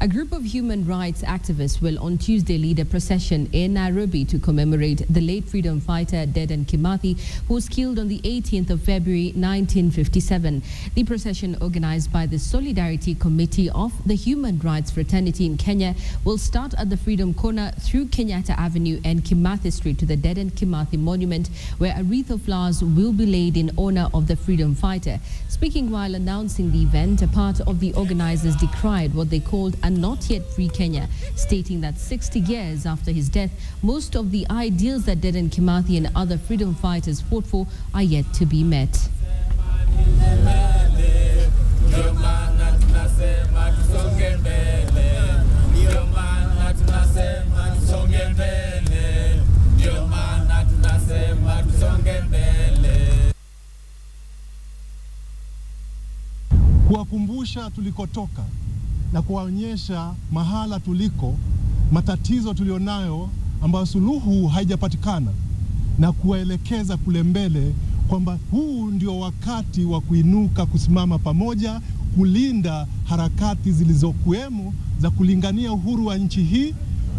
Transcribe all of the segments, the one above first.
A group of human rights activists will on Tuesday lead a procession in Nairobi to commemorate the late freedom fighter Taita Kimathi, who was killed on the 18th of February 1957. The procession, organized by the Solidarity Committee of the Human Rights Fraternity in Kenya, will start at the Freedom Corner through Kenyatta Avenue and Kimathi Street to the Taita Kimathi Monument, where a wreath of flowers will be laid in honor of the freedom fighter. Speaking while announcing the event, a part of the organizers decried what they called a not yet free Kenya, stating that 60 years after his death, most of the ideals that Taita Kimathi and other freedom fighters fought for are yet to be met. Kuwakumbusha tulikotoka na kuwaonyesha mahala tuliko, matatizo tulionayo ambayo suluhu haijapatikana, na kuwaelekeza kule mbele kwamba huu ndio wakati wa kuinuka, kusimama pamoja, kulinda harakati zilizokuwemo za kulingania uhuru wa nchi hii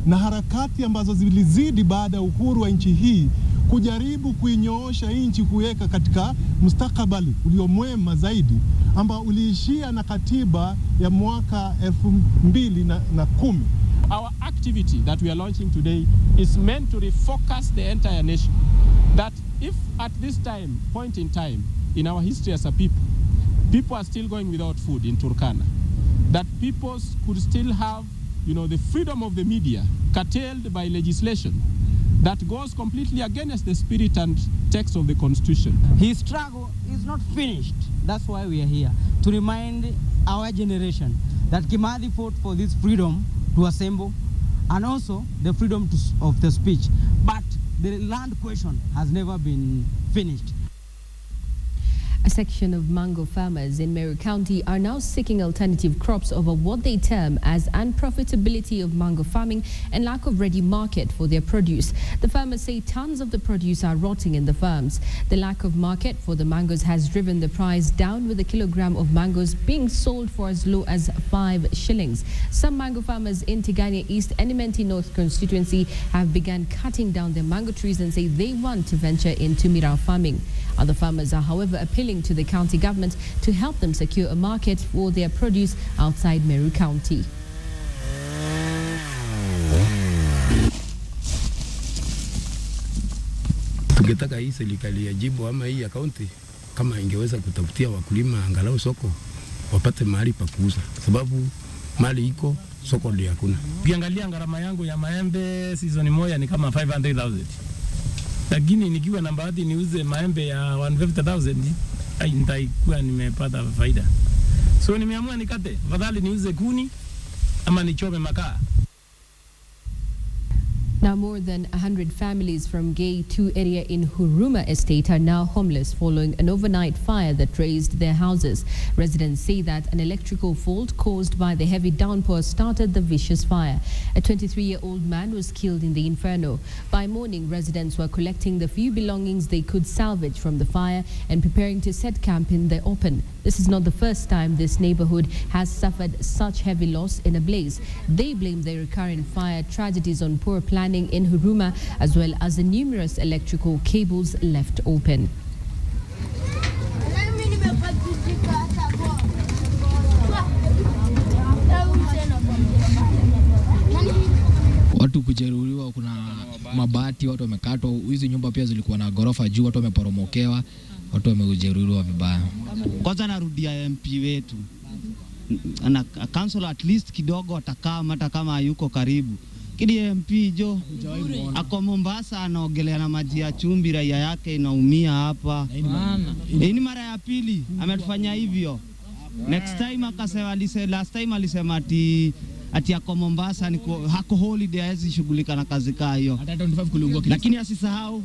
na harakati ambazo zilizidi baada ya uhuru wa nchi hii, kujaribu kuinyoosha nchi kuweka katika mustakabali uliomwema zaidi, ambao uliishia na katiba ya mwaka 2010. Our activity that we are launching today is meant to refocus the entire nation. That if at this point in time in our history as a people are still going without food in Turkana, that people could still have, the freedom of the media curtailed by legislation that goes completely against the spirit and text of the Constitution. His struggle is not finished. That's why we are here, to remind our generation that Kimathi fought for this freedom to assemble and also the freedom of the speech. But the land question has never been finished. A section of mango farmers in Meru County are now seeking alternative crops over what they term as unprofitability of mango farming and lack of ready market for their produce. The farmers say tons of the produce are rotting in the farms. The lack of market for the mangoes has driven the price down, with a kilogram of mangoes being sold for as low as 5 shillings. Some mango farmers in Tigania East and Imenti North constituency have begun cutting down their mango trees and say they want to venture into miraa farming. Other farmers are, however, appealing to the county government to help them secure a market for their produce outside Meru County. Tungetaka hii serikali ya jimbo ama hii ya kaunti kama ingeweza kutafutia wakulima angalau soko wapate mahali pa kuuza, sababu mali iko, soko ndio hakuna. Ukiangalia gharama yangu ya maembe season moja ni kama 500,000. Lakini nikiwa na bahati niuze maembe ya 150,000, nitakuwa nimepata faida. So nimeamua nikate, afadhali niuze kuni ama nichome makaa. Now, more than 100 families from Gay 2 area in Huruma estate are now homeless following an overnight fire that razed their houses. Residents say that an electrical fault caused by the heavy downpour started the vicious fire. A 23-year-old man was killed in the inferno. By morning, residents were collecting the few belongings they could salvage from the fire and preparing to set camp in the open. This is not the first time this neighborhood has suffered such heavy loss in a blaze. They blame the recurrent fire tragedies on poor planning in Huruma, as well as the numerous electrical cables left open. Watu kujeruhiwa, kuna mabati, watu wamekatwa, hizi nyumba pia zilikuwa na gorofa juu, watu wameporomokewa, watu wamejeruhiwa vibaya. Kwanza narudia MP wetu, na council at least kidogo atakaa hata kama hayuko karibu. Kidi MP jo ako Mombasa anaogelea na maji ya chumvi, raia yake inaumia hapa. Ni mara ya pili ametufanya hivyo. Next time akasema, last time alisema ati ako Mombasa hako holiday, hawezi shughulika na kazi hiyo. Lakini asisahau,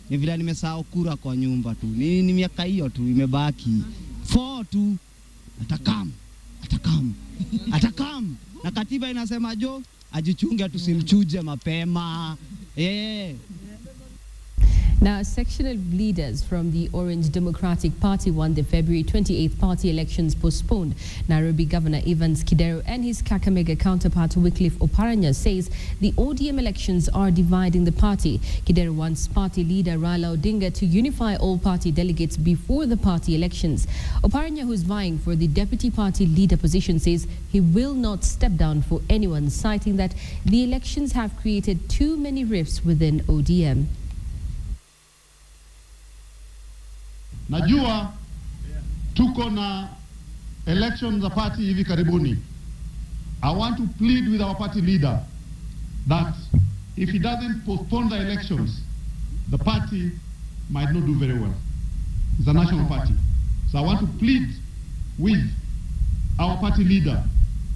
ni vile nimesahau kura kwa nyumba tu. Ni miaka hiyo tu imebaki. 4 tu atakam. Na katiba inasema jo ajichunge tusimchuje mapema. Now, a section of leaders from the Orange Democratic Party won the February 28th party elections postponed. Nairobi Governor Evans Kidero and his Kakamega counterpart Wycliffe Oparanya says the ODM elections are dividing the party. Kidero wants party leader Raila Odinga to unify all party delegates before the party elections. Oparanya, who is vying for the deputy party leader position, says he will not step down for anyone, citing that the elections have created too many rifts within ODM. Najua tuko na elections za party hivi karibuni. I want to plead with our party leader that if he doesn't postpone the elections, the party might not do very well. It's a national party. So I want to plead with our party leader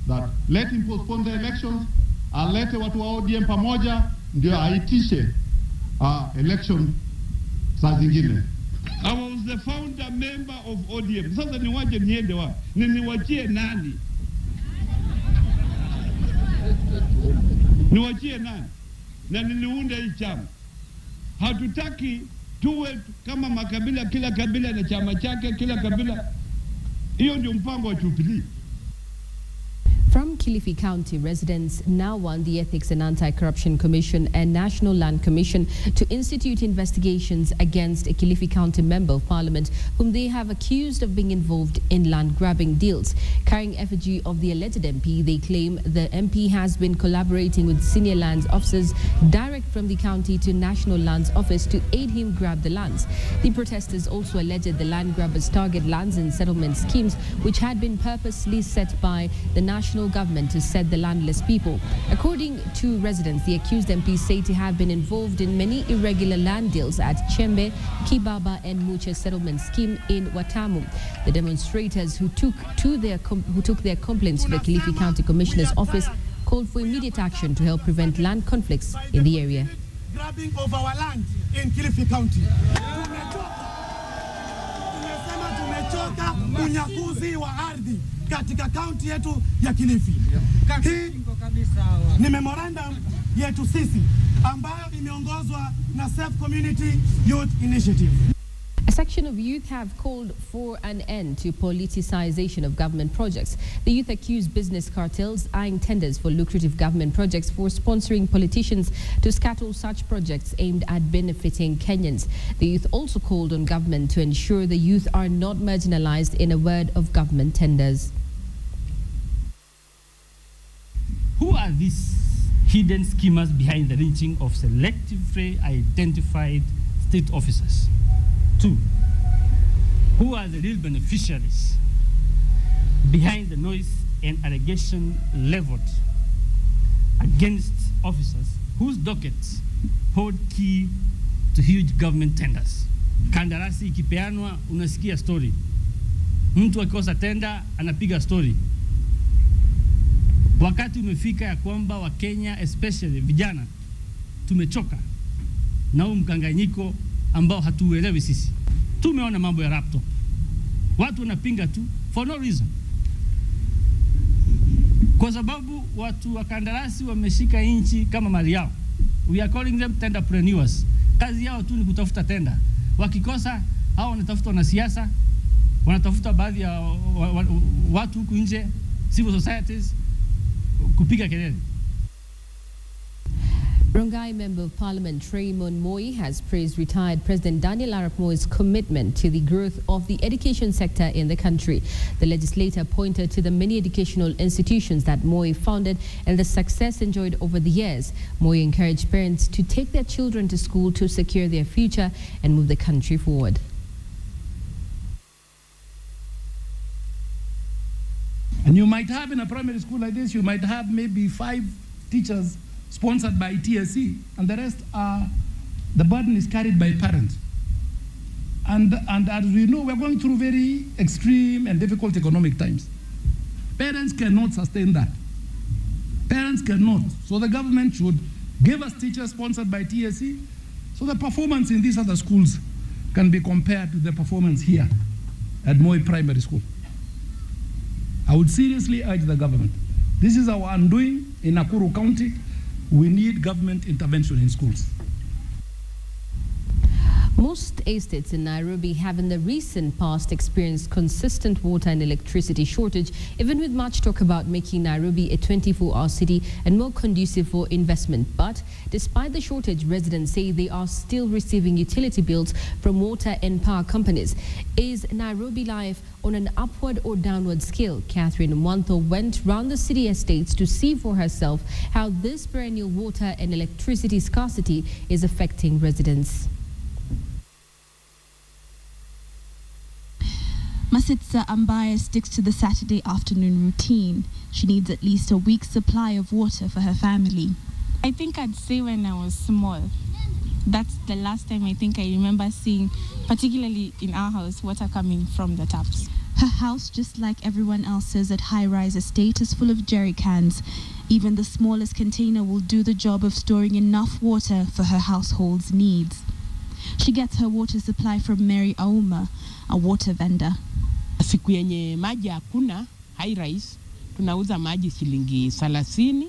that let him postpone the elections, alete watu wa ODM pamoja ndio aitishe election saa zingine. I was the founder member of ODM. Sasa niwaje niende wapi? Niwachie nani? Niwachie nani? Na niliunda hii chama. Hatutaki tuwe kama makabila, kila kabila na chama chake, kila kabila. Hiyo ndio mpango wa Jubilee. From Kilifi County, residents now want the Ethics and Anti-Corruption Commission and National Land Commission to institute investigations against a Kilifi County Member of Parliament whom they have accused of being involved in land-grabbing deals. Carrying effigy of the alleged MP, they claim the MP has been collaborating with senior lands officers direct from the county to National Lands Office to aid him grab the lands. The protesters also alleged the land grabbers target lands and settlement schemes which had been purposely set by the national government to set the landless people. According to residents, the accused MPs say to have been involved in many irregular land deals at Chembe, Kibaba and Muche settlement scheme in Watamu. The demonstrators who took their complaints to the Kilifi County Commissioner's office called for immediate action to help prevent land conflicts in the area. Grabbing of our land in Kilifi County. Tumechoka unyakuzi wa ardhi katika kaunti yetu ya Kilifi. Hii ni memorandum yetu sisi ambayo imeongozwa na Self Community Youth Initiative. A section of youth have called for an end to politicization of government projects. The youth accuse business cartels eyeing tenders for lucrative government projects for sponsoring politicians to scuttle such projects aimed at benefiting Kenyans. The youth also called on government to ensure the youth are not marginalized in a word of government tenders. Who are these hidden schemers behind the lynching of selectively identified state officers? 2, who are the real beneficiaries behind the noise and allegation leveled against officers whose dockets hold key to huge government tenders? Kandarasi ikipeanwa unasikia story. Mtu akikosa tenda anapiga story. Wakati umefika ya kwamba Wakenya especially vijana tumechoka na huu mkanganyiko ambao hatuelewi sisi. Tumeona mambo ya rapto. Watu wanapinga tu for no reason. Kwa sababu watu wa kandarasi wameshika inchi kama mali yao. We are calling them tenderpreneurs. Kazi yao tu ni kutafuta tenda. Wakikosa hao wanatafuta wanasiasa, wanatafuta baadhi ya watu huku nje, civil societies kupiga kelele. Rongai Member of Parliament Raymond Moi has praised retired President Daniel Arap Moi's commitment to the growth of the education sector in the country. The legislator pointed to the many educational institutions that Moi founded and the success enjoyed over the years. Moi encouraged parents to take their children to school to secure their future and move the country forward. And you might have in a primary school like this, you might have maybe 5 teachers sponsored by TSC, and the rest are, the burden is carried by parents. And as we know, we're going through very extreme and difficult economic times. Parents cannot sustain that. Parents cannot. So the government should give us teachers sponsored by TSC, so the performance in these other schools can be compared to the performance here at Moi Primary School. I would seriously urge the government. This is our undoing in Nakuru County. We need government intervention in schools. Most estates in Nairobi have in the recent past experienced consistent water and electricity shortage, even with much talk about making Nairobi a 24-hour city and more conducive for investment. But despite the shortage, residents say they are still receiving utility bills from water and power companies. Is Nairobi life on an upward or downward scale? Catherine Mwanto went round the city estates to see for herself how this perennial water and electricity scarcity is affecting residents. Masitsa Ambaya sticks to the Saturday afternoon routine. She needs at least a week's supply of water for her family. I think I'd say when I was small. That's the last time I think I remember seeing, particularly in our house, water coming from the taps. Her house, just like everyone else's at high-rise estate, is full of jerry cans. Even the smallest container will do the job of storing enough water for her household's needs. She gets her water supply from Mary Auma, a water vendor. Siku yenye maji hakuna high rise, tunauza maji shilingi 30,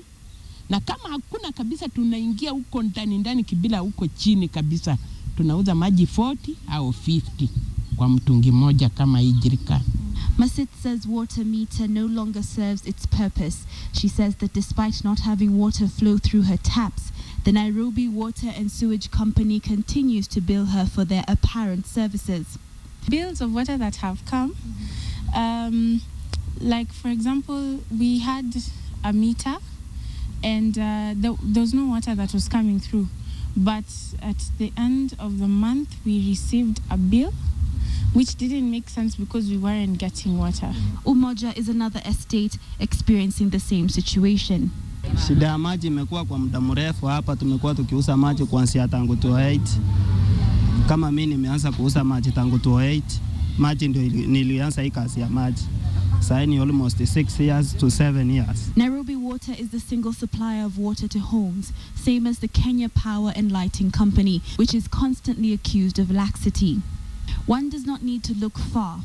na kama hakuna kabisa tunaingia huko ndani kibila huko chini kabisa, tunauza maji 40 au 50 kwa mtungi moja kama hii jerrycan. Masitsa's water meter no longer serves its purpose. She says that despite not having water flow through her taps, the Nairobi Water and Sewage Company continues to bill her for their apparent services. Bills of water that have come, like for example, we had a meter and there was no water that was coming through. But at the end of the month, we received a bill which didn't make sense because we weren't getting water. Umoja is another estate experiencing the same situation. Shida ya maji imekuwa kwa muda mrefu hapa, tumekuwa tukiuza maji kuanzia tangu 2008. Kama mimi nimeanza kuuza maji tangu 2008, maji ndio nilianza hii kazi ya maji. Sasa ni almost 6 years to 7 years. Nairobi Water is the single supplier of water to homes, same as the Kenya Power and Lighting Company, which is constantly accused of laxity. One does not need to look far.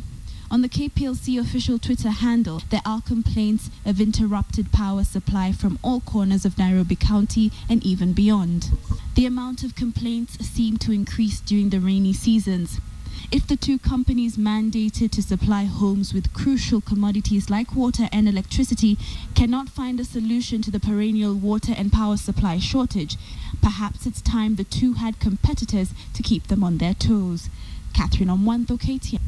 On the KPLC official Twitter handle, there are complaints of interrupted power supply from all corners of Nairobi County and even beyond. The amount of complaints seem to increase during the rainy seasons. If the two companies mandated to supply homes with crucial commodities like water and electricity cannot find a solution to the perennial water and power supply shortage, perhaps it's time the two had competitors to keep them on their toes. Catherine Omwanto, KTN.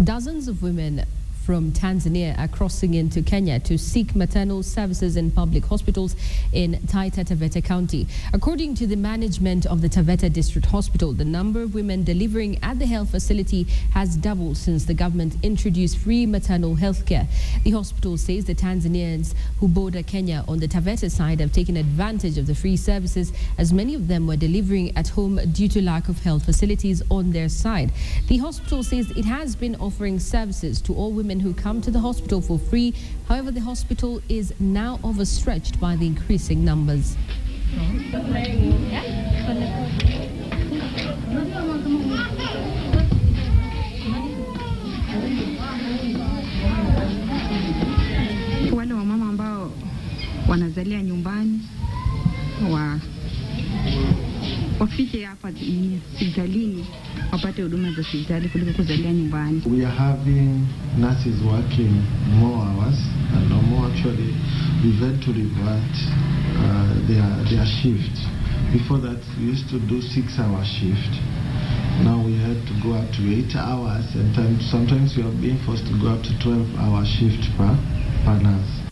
Dozens of women from Tanzania are crossing into Kenya to seek maternal services in public hospitals in Taita Taveta County. According to the management of the Taveta District Hospital, the number of women delivering at the health facility has doubled since the government introduced free maternal health care. The hospital says the Tanzanians who border Kenya on the Taveta side have taken advantage of the free services, as many of them were delivering at home due to lack of health facilities on their side. The hospital says it has been offering services to all women who come to the hospital for free. However, the hospital is now overstretched by the increasing numbers. Wale wamama ambao wanazalia nyumbani wafike hapa hospitalini wapate huduma za hospitali kuliko kuzalia nyumbani. We are having nurses working more hours and more. Actually, we've had to revert their shift. Before that, we used to do 6-hour shift. Now we had to go up to 8 hours, and sometimes we are being forced to go up to 12-hour shift per nurse.